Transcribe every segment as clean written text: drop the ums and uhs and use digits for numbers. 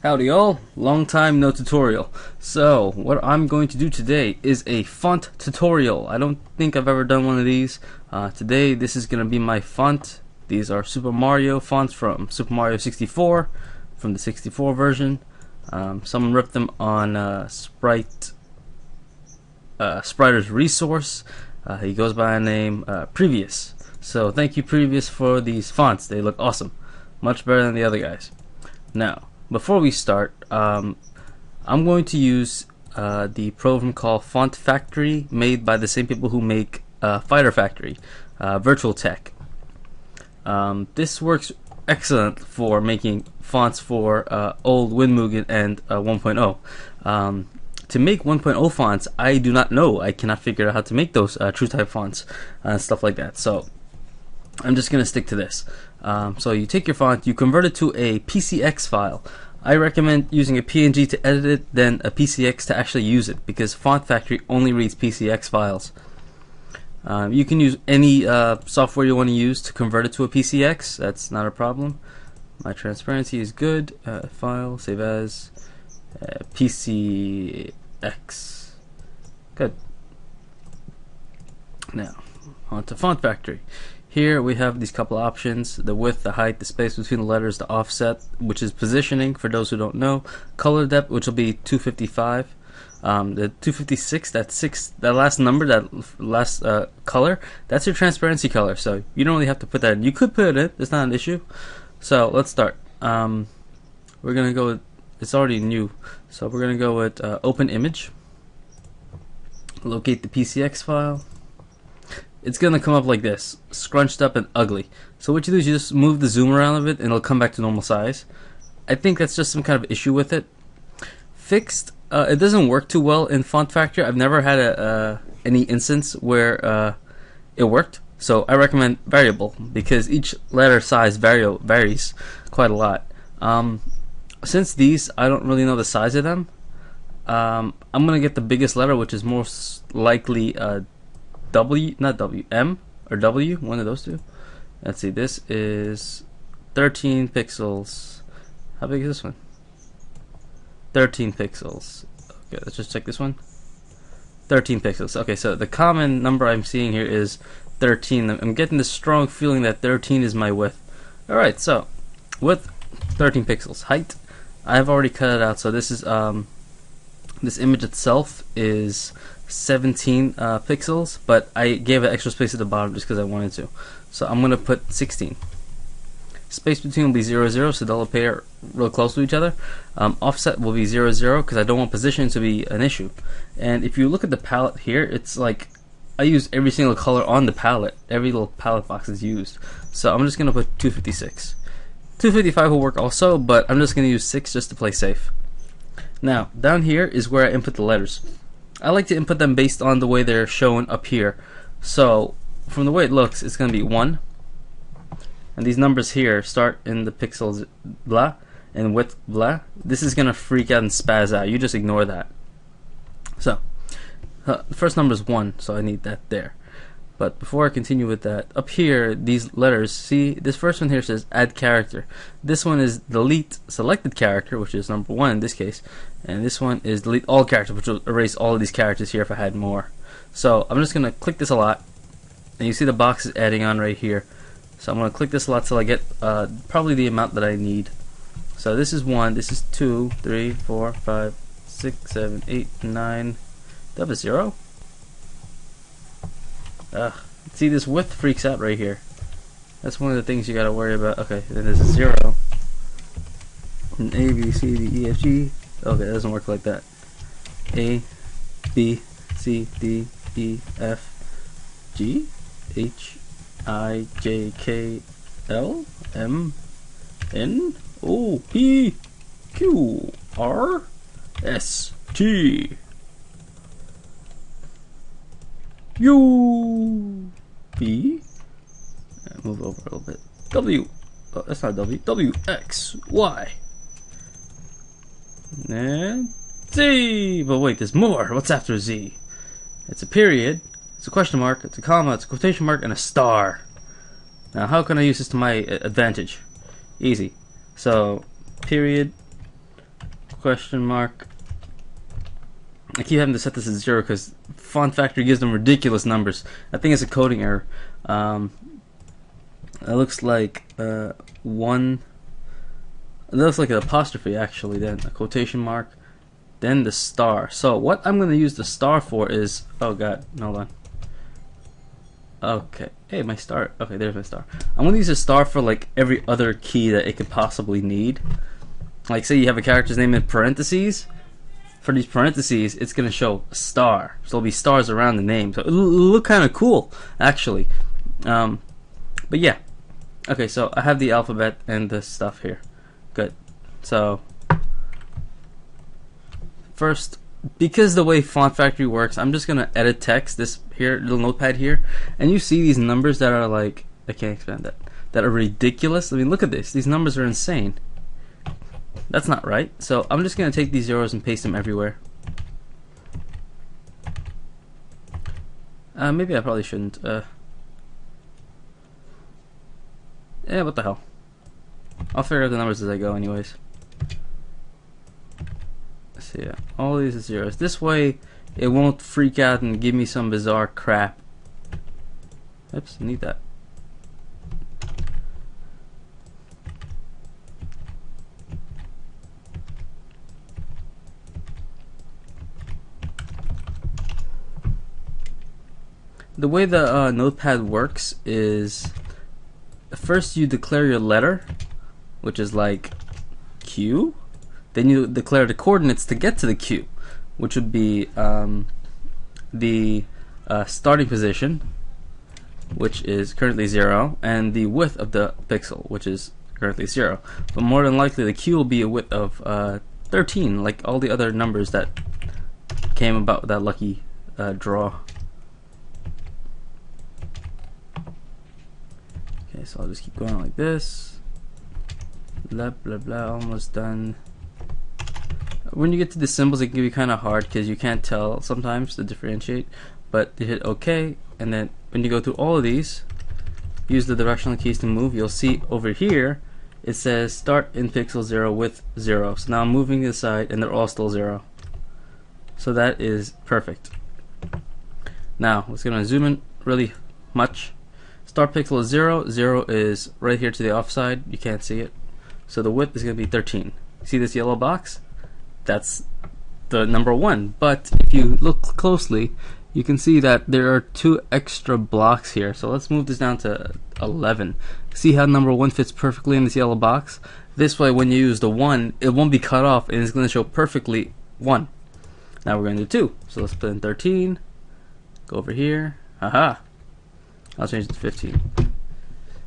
Howdy all, long time no tutorial. So what I'm going to do today is a font tutorial. I don't think I've ever done one of these. Today this is going to be my font. These are Super Mario fonts from Super Mario 64, from the 64 version. Someone ripped them on Spriter's resource. He goes by a name Previous. So thank you Previous for these fonts. They look awesome. Much better than the other guys. Now, before we start, I'm going to use the program called Font Factory, made by the same people who make Fighter Factory, Virtual Tech. This works excellent for making fonts for old WinMugen and 1.0. To make 1.0 fonts, I do not know. I cannot figure out how to make those TrueType fonts and stuff like that. So I'm just going to stick to this. So you take your font, you convert it to a PCX file. I recommend using a PNG to edit it, then a PCX to actually use it, because Font Factory only reads PCX files. You can use any software you want to use to convert it to a PCX. That's not a problem. My transparency is good. File, save as, PCX. Good. Now, on to Font Factory. Here we have these couple options: the width, the height, the space between the letters, the offset, which is positioning for those who don't know, color depth, which will be 255, the 256, that last number, that last color, that's your transparency color, so you don't really have to put that in. You could put it in, it's not an issue. So let's start. We're gonna go with, it's already new, so we're gonna go with open image, locate the PCX file. It's gonna come up like this, scrunched up and ugly. So what you do is you just move the zoom around of it and it'll come back to normal size. I think that's just some kind of issue with it. Fixed, it doesn't work too well in Font Factory. I've never had any instance where it worked. So I recommend variable, because each letter size varies quite a lot. Since these, I don't really know the size of them, I'm gonna get the biggest letter, which is most likely W, not W, M or W, one of those two. Let's see, this is 13 pixels. How big is this one? 13 pixels. Okay, let's just check this one. 13 pixels. Okay, so the common number I'm seeing here is 13. I'm getting this strong feeling that 13 is my width. Alright, so width 13 pixels. Height, I've already cut it out, so this is this image itself is 17 pixels, but I gave it extra space at the bottom just because I wanted to. So I'm going to put 16. Space between will be 0, 0, so they'll appear real close to each other. Offset will be 0, 0, because I don't want position to be an issue. And if you look at the palette here, it's like I use every single color on the palette. Every little palette box is used. So I'm just going to put 256. 255 will work also, but I'm just going to use 6 just to play safe. Now, down here is where I input the letters. I like to input them based on the way they're shown up here. So, from the way it looks, it's going to be 1. And these numbers here start in the pixels blah, and width blah. This is going to freak out and spaz out. You just ignore that. So, the first number is 1, so I need that there. But before I continue with that, up here, these letters, see, this first one here says add character. This one is delete selected character, which is number 1 in this case. And this one is delete all characters, which will erase all of these characters here if I had more. So I'm just going to click this a lot. And you see the box is adding on right here. So I'm going to click this a lot till I get probably the amount that I need. So this is 1, this is 2, 3, 4, 5, 6, 7, 8, 9. Do I have a 0? See, this width freaks out right here. That's one of the things you gotta worry about. Okay, then there's a 0. And A, B, C, D, E, F, G. Okay, it doesn't work like that. A, B, C, D, E, F, G, H, I, J, K, L, M, N, O, P, Q, R, S, T, U, V, move over a little bit, W, oh, that's not W, W, X, Y, and Z. But wait, there's more. What's after Z? It's a period, it's a question mark, it's a comma, it's a quotation mark, and a star. Now how can I use this to my advantage? Easy. So period, question mark. I keep having to set this at 0 because Font Factory gives them ridiculous numbers. I think it's a coding error. It looks like 1. It looks like an apostrophe actually. Then a quotation mark, then the star. So what I'm going to use the star for is, oh god, hold on. Okay, hey, my star. Okay, there's my star. I'm going to use a star for like every other key that it could possibly need. Like say you have a character's name in parentheses. For these parentheses, it's going to show a star. So there'll be stars around the name. So it'll look kind of cool, actually. But yeah. Okay, so I have the alphabet and the stuff here. Good. So first, because the way Font Factory works, I'm just going to edit text, this here, little notepad here. And you see these numbers that are like, I can't expand that, that are ridiculous. I mean, look at this. These numbers are insane. That's not right. So I'm just going to take these zeros and paste them everywhere. Maybe I probably shouldn't. Yeah, what the hell. I'll figure out the numbers as I go anyways. So yeah, all these are zeros. This way it won't freak out and give me some bizarre crap. Oops, I need that. The way the notepad works is first you declare your letter, which is like Q. Then you declare the coordinates to get to the Q, which would be the starting position, which is currently 0, and the width of the pixel, which is currently 0. But more than likely the Q will be a width of 13, like all the other numbers that came about with that lucky draw. Okay, so I'll just keep going like this. Blah blah blah, almost done. When you get to the symbols, it can be kind of hard because you can't tell sometimes to differentiate. But you hit OK, and then when you go through all of these, use the directional keys to move. You'll see over here it says start in pixel 0 with 0. So now I'm moving to the side, and they're all still 0. So that is perfect. Now let's going to zoom in really much. Start pixel is 0. 0 is right here to the offside. You can't see it. So the width is going to be 13. See this yellow box? That's the number 1. But if you look closely, you can see that there are 2 extra blocks here. So let's move this down to 11. See how number 1 fits perfectly in this yellow box? This way, when you use the 1, it won't be cut off, and it's going to show perfectly 1. Now we're going to do 2. So let's put in 13. Go over here. Aha! I'll change it to 15.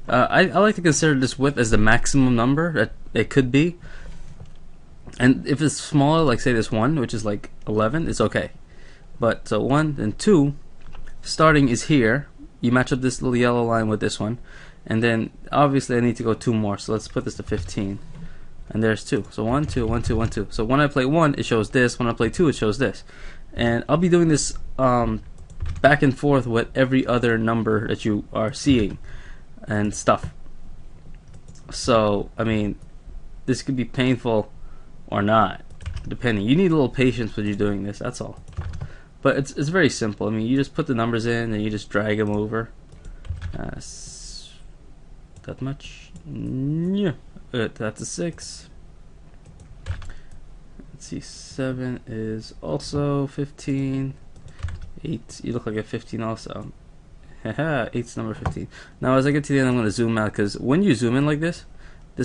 I like to consider this width as the maximum number that it could be. And if it's smaller, like say this 1, which is like 11, it's okay. But so 1 and 2, starting is here. You match up this little yellow line with this one. And then obviously I need to go 2 more. So let's put this to 15. And there's 2. So 1, 2, 1, 2, 1, 2. So when I play 1, it shows this. When I play 2, it shows this. And I'll be doing this back and forth with every other number that you are seeing and stuff. So I mean, this could be painful or not, depending. You need a little patience when you're doing this, that's all. But it's very simple. I mean, you just put the numbers in and you just drag them over. That much? Yeah. That's a 6. Let's see, 7 is also 15. 8, you look like a 15 also. Haha, 8's number 15. Now as I get to the end, I'm going to zoom out, because when you zoom in like this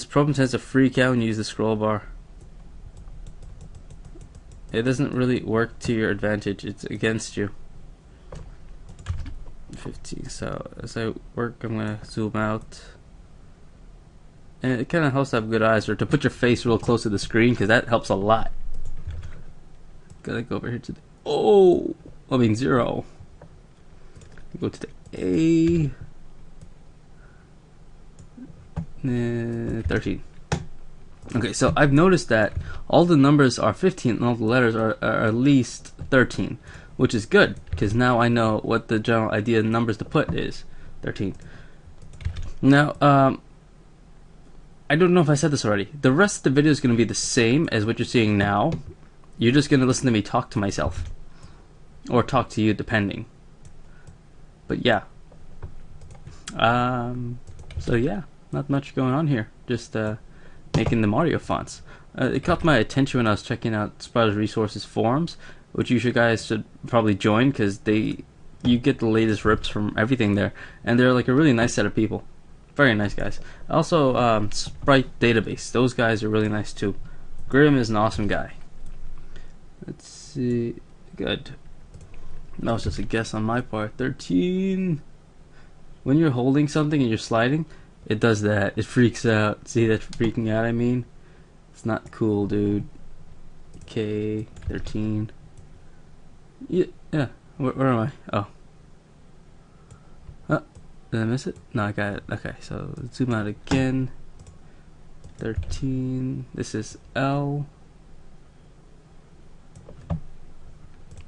program tends to freak out when you use the scroll bar. It doesn't really work to your advantage, it's against you. 15, so as I work, I'm going to zoom out. And it kind of helps to have good eyes, or to put your face real close to the screen, because that helps a lot. Gotta go over here to the 0. Go to the A. 13. Okay, so I've noticed that all the numbers are 15 and all the letters are at least 13, which is good, because now I know what the general idea of numbers to put is. 13. Now, I don't know if I said this already. The rest of the video is going to be the same as what you're seeing now. You're just going to listen to me talk to myself. Or talk to you, depending. But yeah. So yeah, not much going on here. Just making the Mario fonts. It caught my attention when I was checking out Sprouter's Resources forums, which you guys should probably join, because you get the latest rips from everything there. And they're like a really nice set of people. Very nice guys. Also, Sprite Database. Those guys are really nice too. Grim is an awesome guy. Let's see. Good. That was just a guess on my part. 13. When you're holding something and you're sliding, it does that. It freaks out. See that freaking out I mean? It's not cool, dude. Okay, 13. Yeah. Where am I? Oh. Did I miss it? No, I got it. Okay, so zoom out again. 13. This is L.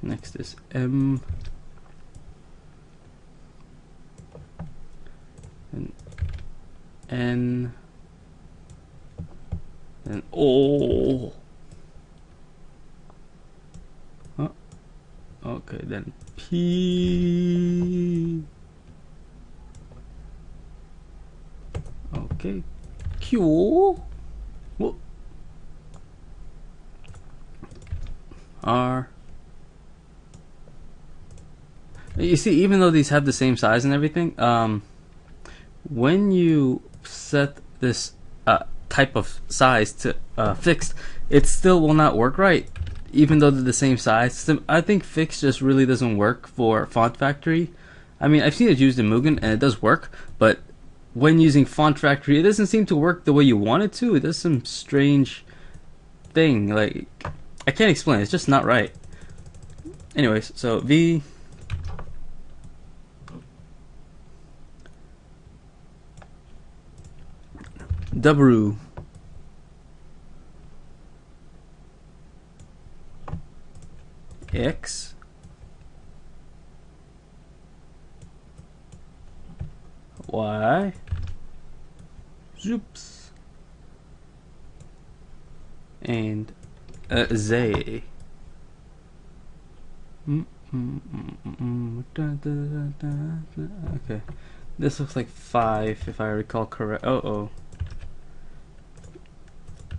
Next is M. And N. And O. Oh. Okay, then P. Okay, Q. Whoa. R. You see, even though these have the same size and everything, when you set this type of size to fixed, it still will not work right, even though they're the same size. I think fixed just really doesn't work for Font Factory. I mean, I've seen it used in Mugen, and it does work, but when using Font Factory, it doesn't seem to work the way you want it to. It does some strange thing. Like, I can't explain. It's just not right. Anyways, so V. W. X. Y. Zoops. And Z. Okay. This looks like 5 if I recall correct. Oh.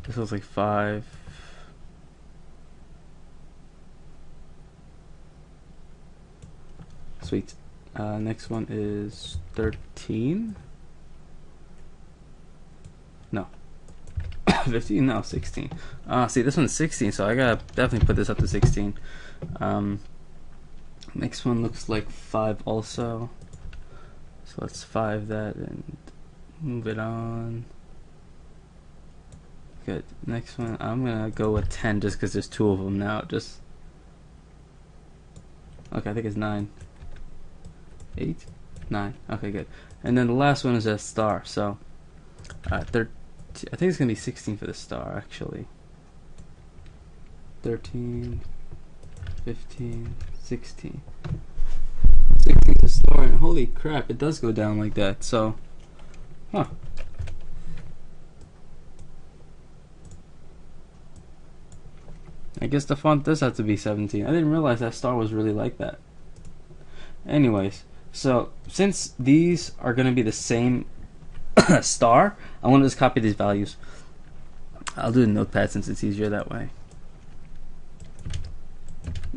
This looks like 5. Sweet. Next one is 13. No. 15? No, 16. See, this one's 16, so I gotta definitely put this up to 16. Next one looks like 5 also. So let's 5 that and move it on. Good. Next one, I'm gonna go with 10 just because there's 2 of them now. Just okay, I think it's 9. 8? 9. Okay, good. And then the last one is a star. So, I think it's gonna be 16 for the star actually. 13, 15, 16. 16 is a star, and holy crap, it does go down like that. So, huh. I guess the font does have to be 17. I didn't realize that star was really like that. Anyways, so since these are going to be the same star, I want to just copy these values. I'll do the notepad since it's easier that way.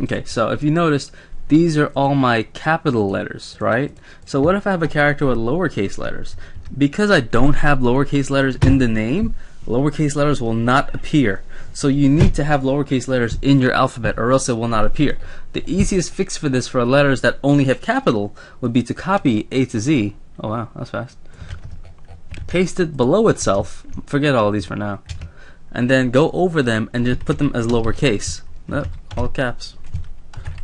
Okay, so if you noticed, these are all my capital letters, right? So what if I have a character with lowercase letters? Because I don't have lowercase letters in the name, lowercase letters will not appear. So you need to have lowercase letters in your alphabet or else it will not appear. The easiest fix for this for letters that only have capital would be to copy A to Z. Oh wow, that's fast. Paste it below itself. Forget all these for now. And then go over them and just put them as lowercase. Nope, all caps.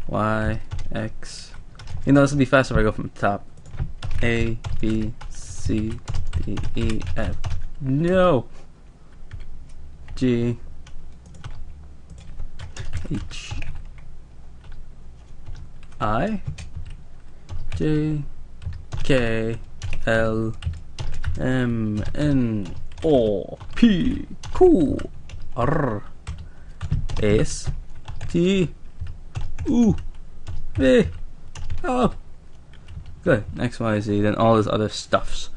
Y, X. You know, this will be faster if I go from the top. A, B, C, D, E, F. No! G, H, I, J, K, L, M, N, O P Q R S T U V O. Good. X Y Z. Then all this other stuffs.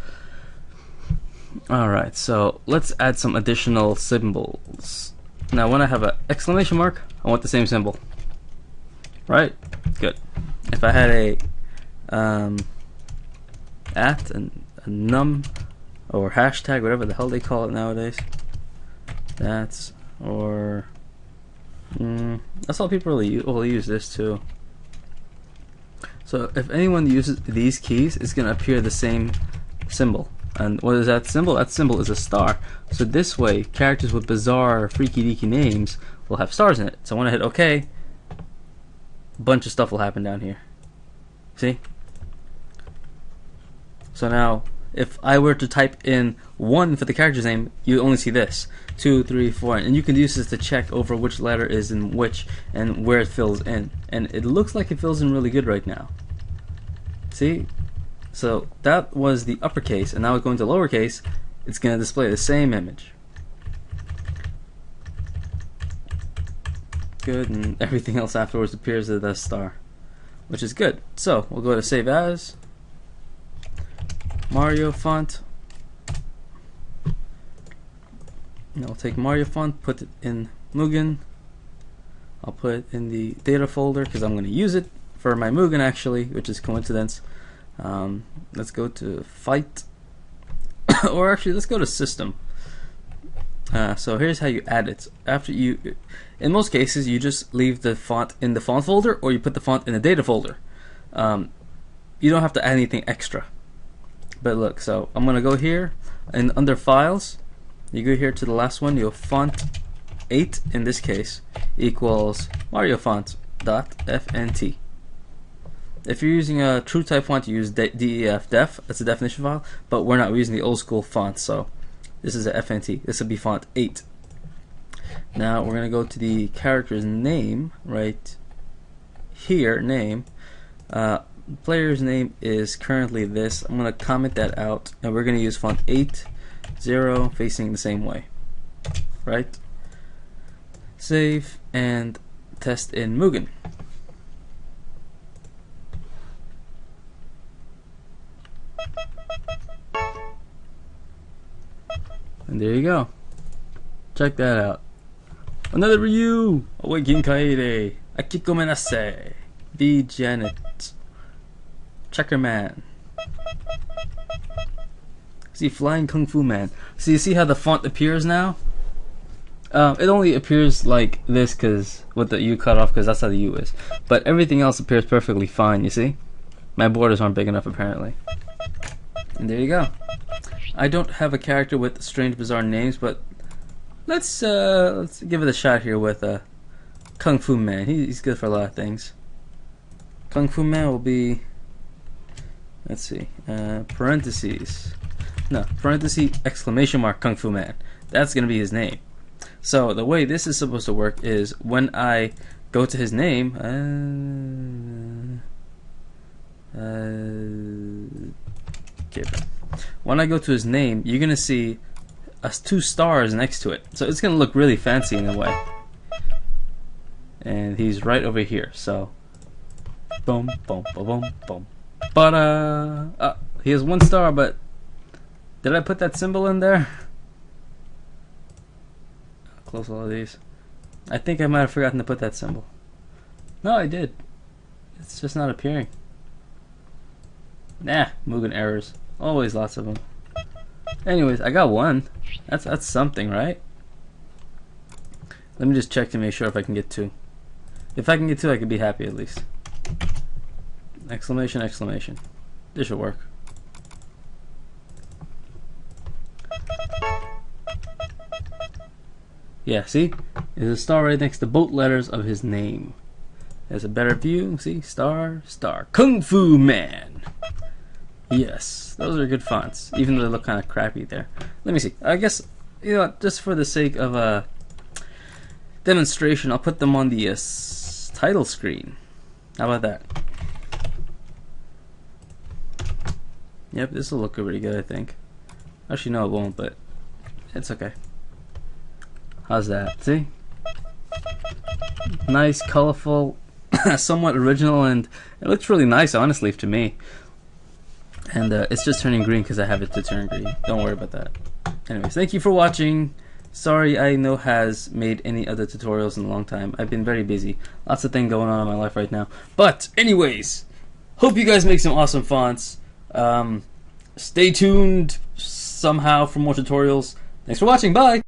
Alright, so let's add some additional symbols. Now when I have an exclamation mark, I want the same symbol. Right? Good. If I had a at and a num or hashtag, whatever the hell they call it nowadays, that's, or that's all people really will use this too. So if anyone uses these keys, it's going to appear the same symbol. And what is that symbol? That symbol is a star. So this way, characters with bizarre, freaky deaky names will have stars in it. So when I hit OK, a bunch of stuff will happen down here. See? So now, if I were to type in 1 for the character's name, you only see this. 2, 3, 4, and you can use this to check over which letter is in which and where it fills in. And it looks like it fills in really good right now. See? So that was the uppercase, and now going to lowercase, it's going to display the same image. Good, and everything else afterwards appears as a star, which is good. So we'll go to save as, Mario Font. And I'll take Mario Font, put it in Mugen. I'll put it in the data folder because I'm going to use it for my Mugen actually, which is coincidence. Let's go to fight, or actually let's go to system. So here's how you add it. After you, in most cases, you just leave the font in the font folder, or you put the font in the data folder. You don't have to add anything extra. But look, so I'm gonna go here and under files, you go here to the last one. You'll font 8 in this case equals Mario Font .fnt. If you're using a true type font, you use def. That's a definition file, but we're not. We're using the old school font, so this is a fnt. This would be font 8. Now we're gonna go to the character's name right here. Name. Player's name is currently this. I'm gonna comment that out, and we're gonna use font 8, 0, facing the same way. Right. Save and test in Mugen. And there you go. Check that out. Another Ryu! Away Ginkaide! Akikomenase! Be Janet. Checker Man. See, Flying Kung Fu Man. So you see how the font appears now? It only appears like this because with the U cut off, because that's how the U is. But everything else appears perfectly fine, you see? My borders aren't big enough apparently. And there you go. I don't have a character with strange, bizarre names, but let's give it a shot here with Kung Fu Man. He's good for a lot of things. Kung Fu Man will be, let's see, parentheses, exclamation mark Kung Fu Man. That's gonna be his name. So the way this is supposed to work is when I go to his name, when I go to his name, you're gonna see 2 stars next to it. So it's gonna look really fancy in a way. And he's right over here. So, boom, boom, boom, boom, boom. But he has 1 star. But did I put that symbol in there? Close all of these. I think I might have forgotten to put that symbol. No, I did. It's just not appearing. Nah, Mugen errors. Always lots of them. Anyways, I got 1. That's something, right? Let me just check to make sure if I can get 2. If I can get 2, I could be happy at least. Exclamation, exclamation. This should work. Yeah, see? There's a star right next to both letters of his name. There's a better view. See? Star, star. Kung Fu Man! Yes, those are good fonts, even though they look kind of crappy there. Let me see. I guess, you know, just for the sake of a demonstration, I'll put them on the title screen. How about that? Yep, this will look pretty good, I think. Actually, no, it won't, but It's okay. How's that? See? Nice, colorful, somewhat original, and it looks really nice, honestly, to me. And it's just turning green because I have it to turn green. Don't worry about that. Anyways, thank you for watching. Sorry I know has made any other tutorials in a long time. I've been very busy. Lots of things going on in my life right now. But anyways, hope you guys make some awesome fonts. Stay tuned somehow for more tutorials. Thanks for watching. Bye!